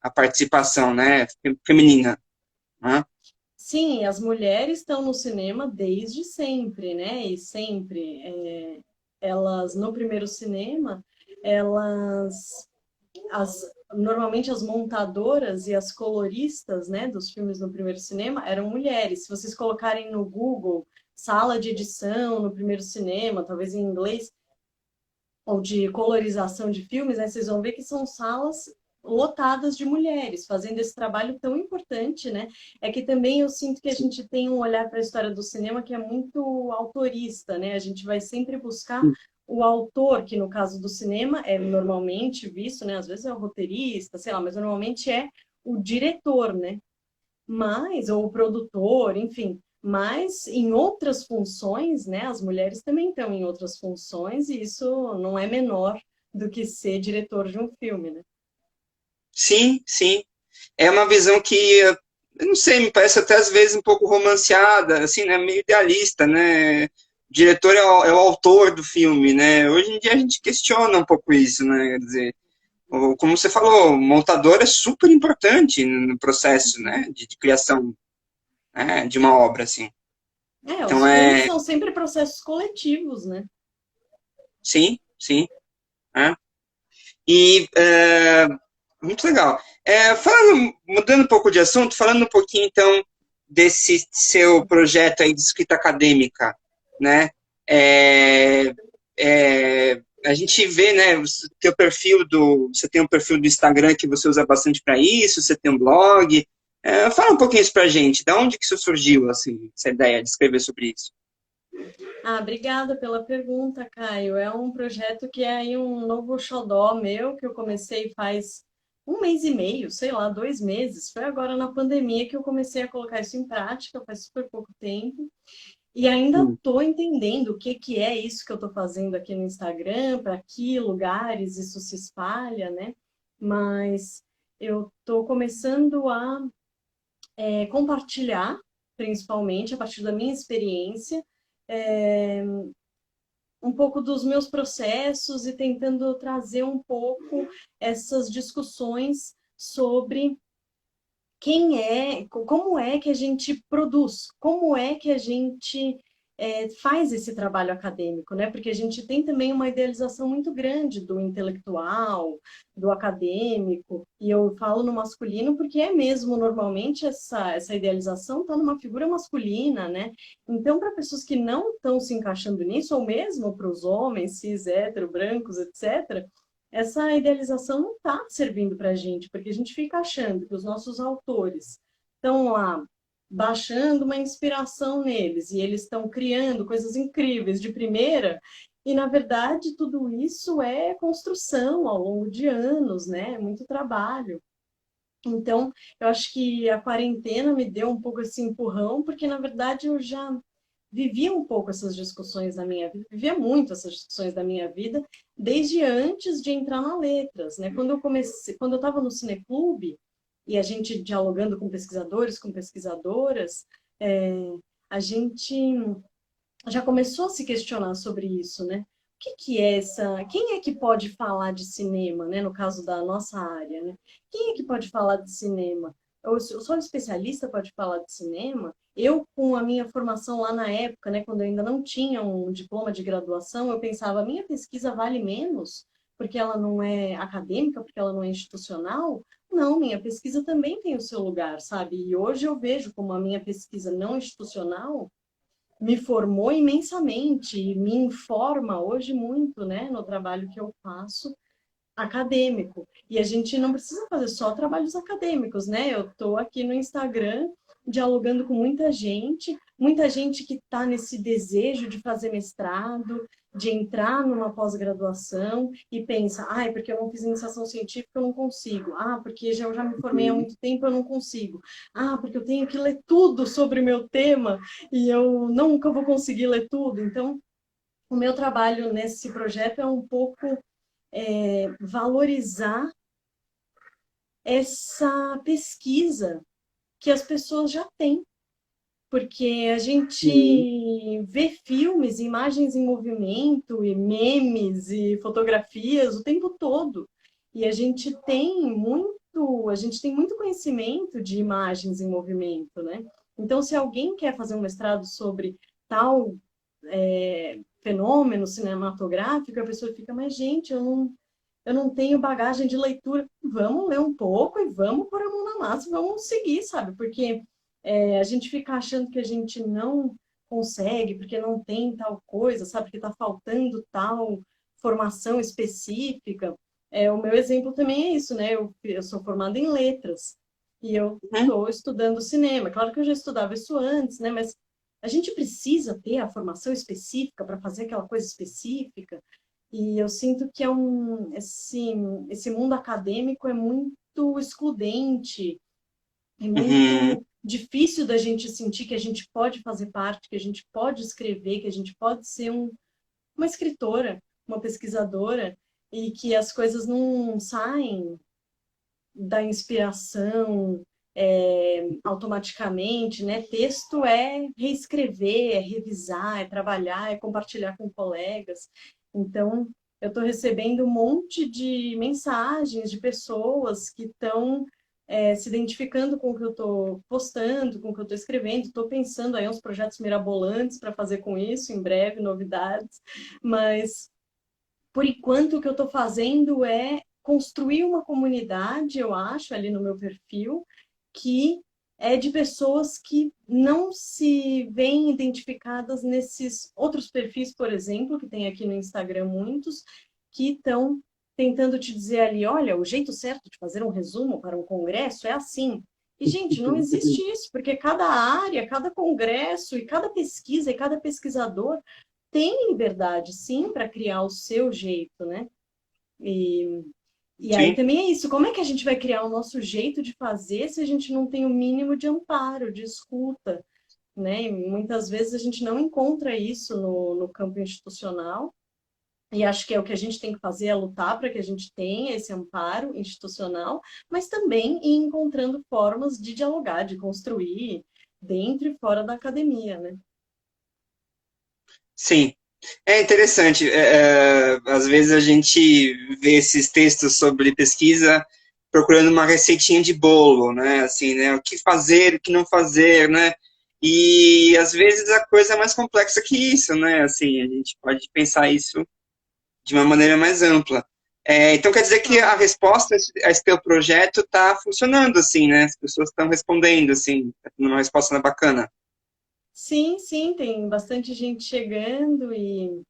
a participação, né? Feminina, né? Sim, as mulheres estão no cinema desde sempre, né? E sempre elas no primeiro cinema, elas normalmente as montadoras e as coloristas, né, dos filmes no primeiro cinema eram mulheres. Se vocês colocarem no Google sala de edição no primeiro cinema, talvez em inglês, ou de colorização de filmes, né, vocês vão ver que são salas lotadas de mulheres fazendo esse trabalho tão importante, né? É que também eu sinto que a gente tem um olhar para a história do cinema que é muito autorista, né? A gente vai sempre buscar o autor, que no caso do cinema é normalmente visto, né? Às vezes é o roteirista, sei lá, mas normalmente é o diretor, né? Mas, ou o produtor, enfim. Mas em outras funções, né, as mulheres também estão em outras funções, e isso não é menor do que ser diretor de um filme, né? Sim, sim. É uma visão que, eu não sei, me parece até às vezes um pouco romanceada, assim, né? Meio idealista, né? O diretor é o autor do filme, né? Hoje em dia a gente questiona um pouco isso, né? Quer dizer, como você falou, o montador é super importante no processo, né? De criação, né? De uma obra, assim. Então Os filmes é, são sempre processos coletivos, né? sim, sim. É. E Muito legal. Mudando um pouco de assunto, falando um pouquinho então desse seu projeto aí de escrita acadêmica, né? É, a gente vê, né, você tem um perfil do Instagram que você usa bastante para isso, você tem um blog. Fala um pouquinho isso pra gente, da onde que isso surgiu, assim, essa ideia de escrever sobre isso? Ah, obrigada pela pergunta, Caio. É um projeto que é aí um novo xodó meu, que eu comecei faz um mês e meio, sei lá, 2 meses. Foi agora na pandemia que eu comecei a colocar isso em prática, faz super pouco tempo. E ainda Hum, estou entendendo o que que é isso que eu estou fazendo aqui no Instagram, para que lugares isso se espalha, né? Mas eu estou começando a compartilhar, principalmente a partir da minha experiência, é, um pouco dos meus processos e tentando trazer um pouco essas discussões sobre quem é, como é que a gente produz, como é que a gente faz esse trabalho acadêmico, né? Porque a gente tem também uma idealização muito grande do intelectual, do acadêmico, e eu falo no masculino porque é mesmo, normalmente, essa idealização está numa figura masculina, né? Então, para pessoas que não estão se encaixando nisso, ou mesmo para os homens, cis, hétero, brancos, etc., essa idealização não está servindo para a gente, porque a gente fica achando que os nossos autores estão lá baixando uma inspiração neles e eles estão criando coisas incríveis de primeira, e na verdade tudo isso é construção ao longo de anos, né? Muito trabalho. Então, eu acho que a quarentena me deu um pouco esse empurrão, porque na verdade eu já vivia um pouco essas discussões na minha vida, vivia muito essas discussões da minha vida, desde antes de entrar na letras, né? Quando eu comecei, quando eu estava no Cineclube, e a gente dialogando com pesquisadores, com pesquisadoras, a gente já começou a se questionar sobre isso, né? O que que é essa? Quem é que pode falar de cinema, né? No caso da nossa área, né? Quem é que pode falar de cinema? Só um especialista pode falar de cinema? Eu, com a minha formação lá na época, né, quando eu ainda não tinha um diploma de graduação, eu pensava, a minha pesquisa vale menos porque ela não é acadêmica, porque ela não é institucional? Não, minha pesquisa também tem o seu lugar, sabe? E hoje eu vejo como a minha pesquisa não institucional me formou imensamente e me informa hoje muito, né, no trabalho que eu faço acadêmico. E a gente não precisa fazer só trabalhos acadêmicos, né? Eu estou aqui no Instagram dialogando com muita gente que está nesse desejo de fazer mestrado, de entrar numa pós-graduação e pensa, ah, porque eu não fiz iniciação científica, eu não consigo. Ah, porque eu já me formei há uhum. muito tempo, eu não consigo. Ah, porque eu tenho que ler tudo sobre o meu tema e eu nunca vou conseguir ler tudo. Então, o meu trabalho nesse projeto é um pouco valorizar essa pesquisa que as pessoas já têm, porque a gente Sim. vê filmes, imagens em movimento, e memes e fotografias o tempo todo. E a gente tem muito conhecimento de imagens em movimento, né? Então, se alguém quer fazer um mestrado sobre tal fenômeno cinematográfico, a pessoa fica, mas gente, eu não tenho bagagem de leitura. Vamos ler um pouco e vamos pôr a mão na massa, vamos seguir, sabe? Porque a gente fica achando que a gente não consegue, porque não tem tal coisa, sabe? Que está faltando tal formação específica. O meu exemplo também é isso, né? Eu sou formada em letras e eu Uhum. estou estudando cinema. Claro que eu já estudava isso antes, né? Mas a gente precisa ter a formação específica para fazer aquela coisa específica. E eu sinto que esse mundo acadêmico é muito excludente, é Uhum. muito difícil da gente sentir que a gente pode fazer parte, que a gente pode escrever, que a gente pode ser uma escritora, uma pesquisadora, e que as coisas não saem da inspiração automaticamente, né? Texto é reescrever, é revisar, é trabalhar, é compartilhar com colegas. Então, eu estou recebendo um monte de mensagens de pessoas que estão se identificando com o que eu estou postando, com o que eu estou escrevendo. Estou pensando aí uns projetos mirabolantes para fazer com isso, em breve, novidades. Mas, por enquanto, o que eu estou fazendo é construir uma comunidade, eu acho, ali no meu perfil, que é de pessoas que não se veem identificadas nesses outros perfis, por exemplo, que tem aqui no Instagram muitos, que estão tentando te dizer ali, olha, o jeito certo de fazer um resumo para um congresso é assim. E, gente, não existe isso, porque cada área, cada congresso e cada pesquisa e cada pesquisador tem liberdade, sim, para criar o seu jeito, né? E, e aí Sim. também é isso, como é que a gente vai criar o nosso jeito de fazer se a gente não tem o mínimo de amparo, de escuta, né? E muitas vezes a gente não encontra isso no campo institucional, e acho que é o que a gente tem que fazer, é lutar para que a gente tenha esse amparo institucional, mas também ir encontrando formas de dialogar, de construir dentro e fora da academia, né? Sim. É interessante. Às vezes a gente vê esses textos sobre pesquisa procurando uma receitinha de bolo, né? Assim, né? O que fazer, o que não fazer, né? E às vezes a coisa é mais complexa que isso, né? Assim, a gente pode pensar isso de uma maneira mais ampla. Então quer dizer que a resposta a esse teu projeto está funcionando, assim, né? As pessoas estão respondendo, assim, tá tendo uma resposta bacana. Sim, sim, tem bastante gente chegando e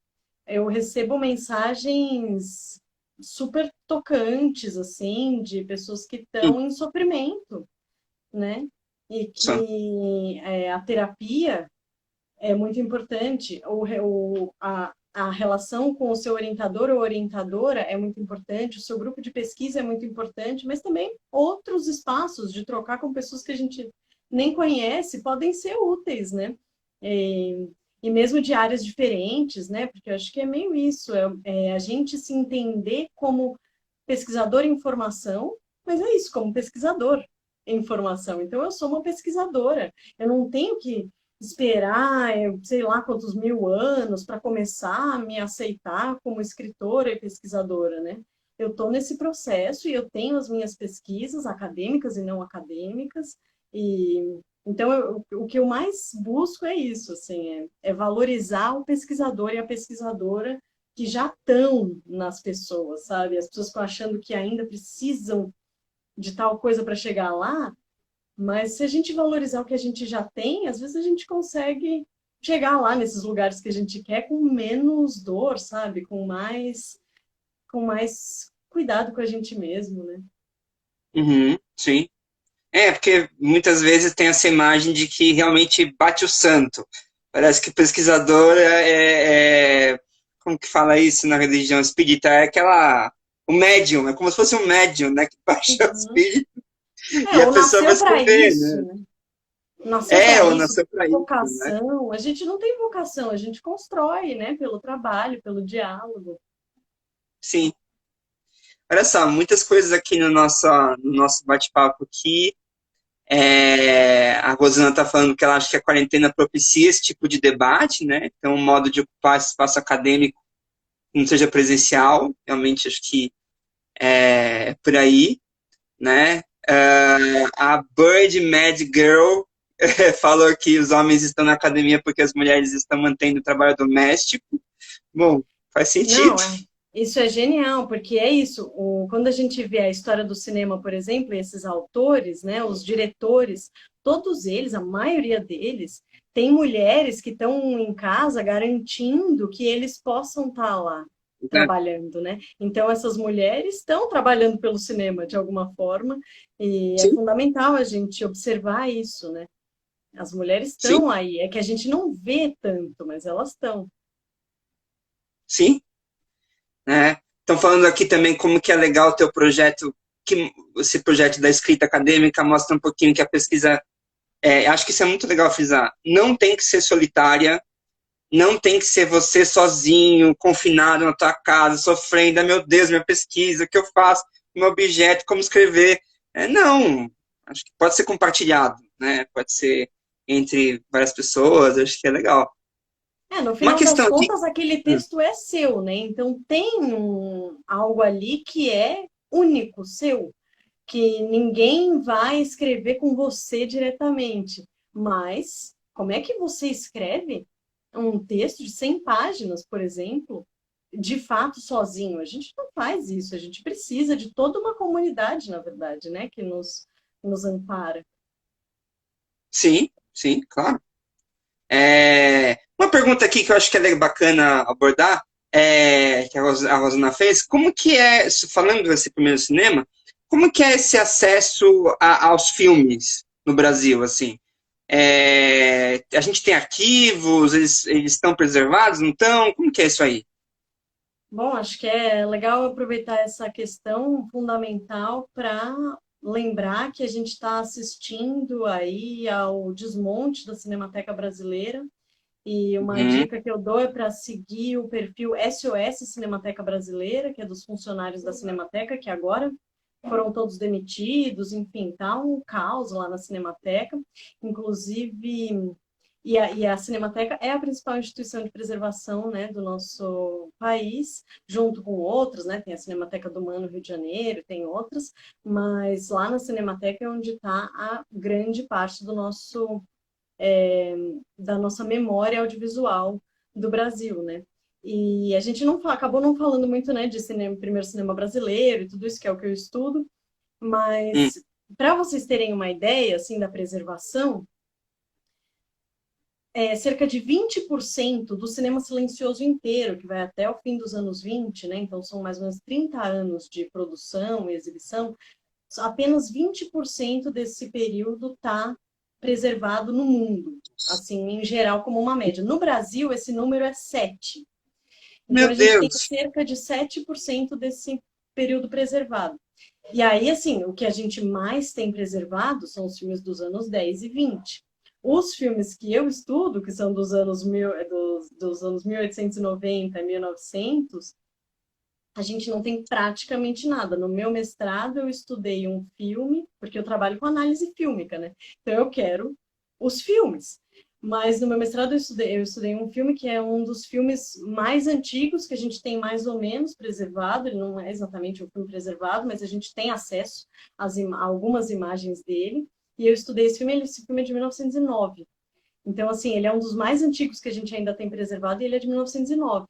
eu recebo mensagens super tocantes, assim, de pessoas que estão em sofrimento, né? E Isso. que a terapia é muito importante, a relação com o seu orientador ou orientadora é muito importante, o seu grupo de pesquisa é muito importante, mas também outros espaços de trocar com pessoas que a gente nem conhece podem ser úteis, né? E mesmo de áreas diferentes, né? Porque eu acho que é meio isso, é a gente se entender como pesquisador em formação, mas é isso, como pesquisador em formação. Então, eu sou uma pesquisadora, eu não tenho que esperar, sei lá quantos mil anos para começar a me aceitar como escritora e pesquisadora, né? Eu estou nesse processo e eu tenho as minhas pesquisas acadêmicas e não acadêmicas, e então o que eu mais busco é isso, assim, é valorizar o pesquisador e a pesquisadora que já estão nas pessoas, sabe? As pessoas estão achando que ainda precisam de tal coisa para chegar lá, mas se a gente valorizar o que a gente já tem, às vezes a gente consegue chegar lá nesses lugares que a gente quer com menos dor, sabe? Com mais cuidado com a gente mesmo, né? Uhum, sim. Porque muitas vezes tem essa imagem de que realmente bate o santo. Parece que o pesquisador como que fala isso na religião espírita? É aquela, o médium, é como se fosse um médium, né, que baixa o Uhum. espírito e a Ou pessoa vai nasceu para escrever, isso, né? né? Nasceu para Ou isso, nasceu para isso, né? vocação. A gente não tem vocação, a gente constrói, né? Pelo trabalho, pelo diálogo. Sim. Olha só, muitas coisas aqui no nosso bate-papo aqui. A Rosana está falando que ela acha que a quarentena propicia esse tipo de debate, né? Então, um modo de ocupar esse espaço acadêmico não seja presencial, realmente acho que é por aí, né? A Bird Mad Girl falou que os homens estão na academia porque as mulheres estão mantendo o trabalho doméstico. Bom, faz Não, sentido. isso é genial, porque é isso. Quando a gente vê a história do cinema, por exemplo, esses autores, né, os diretores, todos eles, a maioria deles, tem mulheres que estão em casa garantindo que eles possam estar lá trabalhando, né? Então, essas mulheres estão trabalhando pelo cinema de alguma forma, e é Sim, fundamental a gente observar isso, né? As mulheres sim, estão aí, é que a gente não vê tanto, mas elas estão. sim. Né? Estão falando aqui também como que é legal o teu projeto, que esse projeto da escrita acadêmica mostra um pouquinho que a pesquisa, acho que isso é muito legal frisar, não tem que ser solitária, não tem que ser você sozinho, confinado na tua casa, sofrendo, meu Deus, minha pesquisa, o que eu faço, meu objeto, como escrever. Não, acho que pode ser compartilhado, né? Pode ser entre várias pessoas, acho que é legal. No Uma final das questão aqui. contas, aquele texto é seu, né? Então tem algo ali que é único, seu, que ninguém vai escrever com você diretamente. Mas como é que você escreve um texto de 100 páginas, por exemplo? de fato sozinho. A gente não faz isso, a gente precisa de toda uma comunidade, na verdade, né, que nos ampara. Sim, sim, claro. Uma pergunta aqui que eu acho que é bacana abordar, que a Rosana fez, como que é, falando desse primeiro cinema, como que é esse acesso aos filmes no Brasil, assim? A gente tem arquivos, eles estão preservados, não estão? Como que é isso aí? Bom, acho que é legal aproveitar essa questão fundamental para lembrar que a gente está assistindo aí ao desmonte da Cinemateca Brasileira. E uma Uhum. dica que eu dou é para seguir o perfil SOS Cinemateca Brasileira, que é dos funcionários da Cinemateca, que agora foram todos demitidos, enfim, tá um caos lá na Cinemateca. Inclusive, e a Cinemateca é a principal instituição de preservação, né, do nosso país, junto com outras, né, tem a Cinemateca do Mano, Rio de Janeiro, tem outras, mas lá na Cinemateca é onde está a grande parte do nosso da nossa memória audiovisual do Brasil, né? E a gente não acabou não falando muito, né, de cinema, primeiro cinema brasileiro e tudo isso que é o que eu estudo, Hum. mas para vocês terem uma ideia assim da preservação, cerca de 20% do cinema silencioso inteiro, que vai até o fim dos anos 20, né? Então são mais ou menos 30 anos de produção e exibição, apenas 20% desse período está preservado no mundo, assim, em geral, como uma média. No Brasil, esse número é 7. Então, Meu a gente tem Deus! cerca de 7% desse período preservado. E aí, assim, o que a gente mais tem preservado são os filmes dos anos 10 e 20. Os filmes que eu estudo, que são dos anos 1890 e 1900, a gente não tem praticamente nada. No meu mestrado, eu estudei um filme, porque eu trabalho com análise fílmica, né? Então, eu quero os filmes. Mas no meu mestrado, eu estudei um filme que é um dos filmes mais antigos, que a gente tem mais ou menos preservado. Ele não é exatamente um filme preservado, mas a gente tem acesso a algumas imagens dele. E eu estudei esse filme é de 1909. Então, assim, ele é um dos mais antigos que a gente ainda tem preservado e ele é de 1909.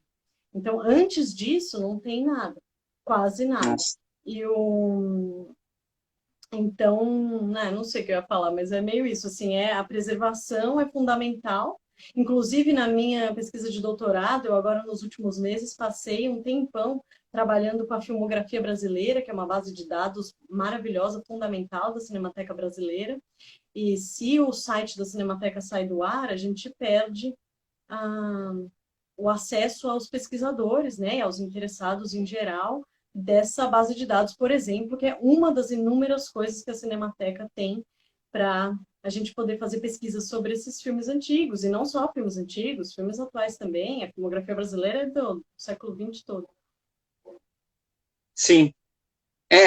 Então, antes disso, não tem nada, quase nada. Nossa. E o... Então, né, não sei o que eu ia falar, mas é meio isso, assim, a preservação é fundamental. Inclusive, na minha pesquisa de doutorado, eu agora, nos últimos meses, passei um tempão trabalhando com a filmografia brasileira, que é uma base de dados maravilhosa, fundamental da Cinemateca Brasileira. E se o site da Cinemateca sai do ar, a gente perde a o acesso aos pesquisadores, né, aos interessados em geral, dessa base de dados, por exemplo, que é uma das inúmeras coisas que a Cinemateca tem para a gente poder fazer pesquisas sobre esses filmes antigos, e não só filmes antigos, filmes atuais também, a filmografia brasileira é do século XX todo. Sim.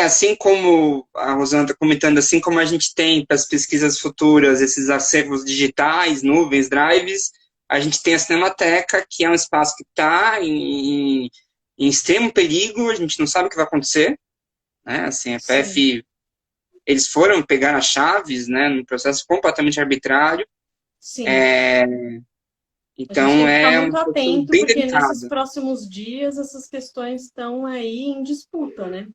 Assim como a Rosana está comentando, assim como a gente tem para as pesquisas futuras esses acervos digitais, nuvens, drives, a gente tem a Cinemateca, que é um espaço que está em extremo perigo, a gente não sabe o que vai acontecer, né? Assim, a Sim, PF, eles foram pegar as chaves, né, num processo completamente arbitrário, sim. é, A gente então tem que ficar é muito uma situação atento, bem porque nesses delicada. próximos dias essas questões estão aí em disputa, né?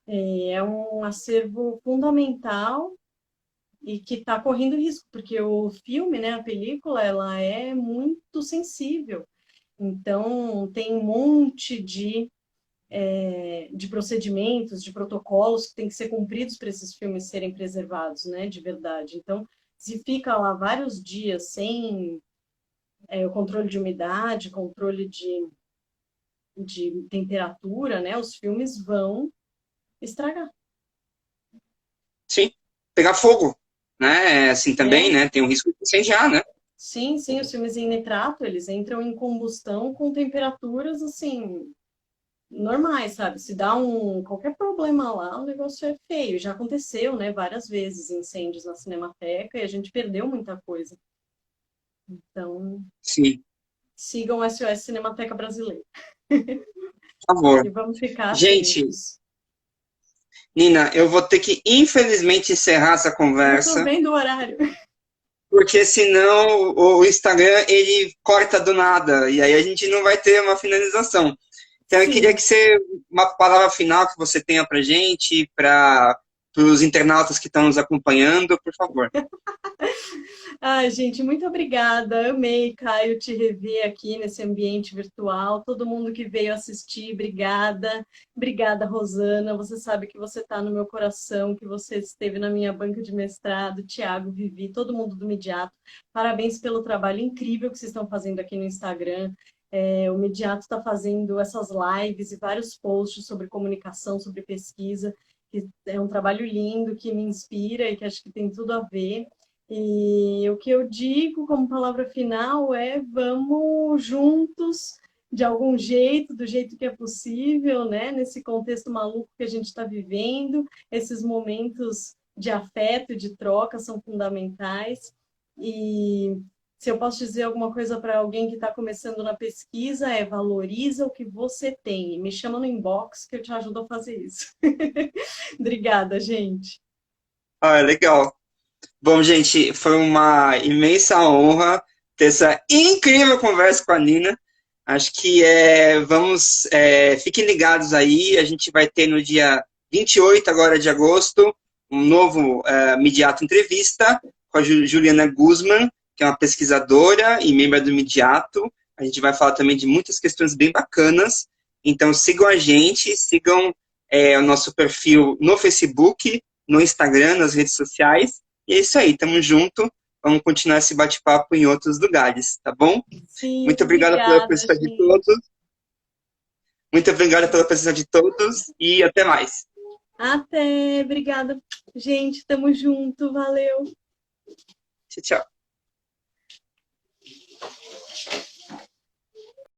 É um acervo fundamental e que está correndo risco, porque o filme, né, a película, ela é muito sensível. Então, tem um monte de procedimentos, de protocolos que têm que ser cumpridos para esses filmes serem preservados, né, de verdade. Então, se fica lá vários dias sem o controle de umidade, controle de temperatura, né, os filmes vão estragar. Sim, pegar fogo, né? Assim também, É, né? Tem um risco de incendiar, né? sim, sim, os filmes em nitrato, eles entram em combustão com temperaturas, assim, normais, sabe? Se dá qualquer problema lá, o negócio é feio. Já aconteceu, né, várias vezes incêndios na Cinemateca e a gente perdeu muita coisa. Então, Sim, sigam o SOS Cinemateca Brasileira por favor. e vamos ficar Gente, atentos. Nina, eu vou ter que, infelizmente, encerrar essa Eu tô conversa. vendo o horário. porque senão o Instagram ele corta do nada e aí a gente não vai ter uma finalização. Então eu queria Sim. que você, uma palavra final que você tenha para gente, para os internautas que estão nos acompanhando, por favor. Ai, gente, muito obrigada. Amei, Caio, te rever aqui nesse ambiente virtual. Todo mundo que veio assistir, obrigada. Obrigada, Rosana. Você sabe que você está no meu coração, que você esteve na minha banca de mestrado, Tiago, Vivi, todo mundo do Mediato. Parabéns pelo trabalho incrível que vocês estão fazendo aqui no Instagram. O Mediato está fazendo essas lives e vários posts sobre comunicação, sobre pesquisa, que é um trabalho lindo, que me inspira e que acho que tem tudo a ver. E o que eu digo como palavra final é vamos juntos, de algum jeito, do jeito que é possível, né? Nesse contexto maluco que a gente está vivendo, esses momentos de afeto, de troca são fundamentais. E se eu posso dizer alguma coisa para alguém que está começando na pesquisa, é valoriza o que você tem. Me chama no inbox que eu te ajudo a fazer isso. Obrigada, gente. Ah, legal. Bom, gente, foi uma imensa honra ter essa incrível conversa com a Nina. Acho que fiquem ligados aí, a gente vai ter no dia 28 agora de agosto um novo Mediato Entrevista com a Juliana Guzman, que é uma pesquisadora e membro do Mediato. A gente vai falar também de muitas questões bem bacanas. Então sigam a gente, sigam o nosso perfil no Facebook, no Instagram, nas redes sociais. E é isso aí, tamo junto. Vamos continuar esse bate-papo em outros lugares, tá bom? Sim, Muito obrigado pela obrigada, presença de gente. todos. Muito obrigado pela presença de todos e até mais. Até, obrigada. Gente, tamo junto, valeu. Tchau, tchau.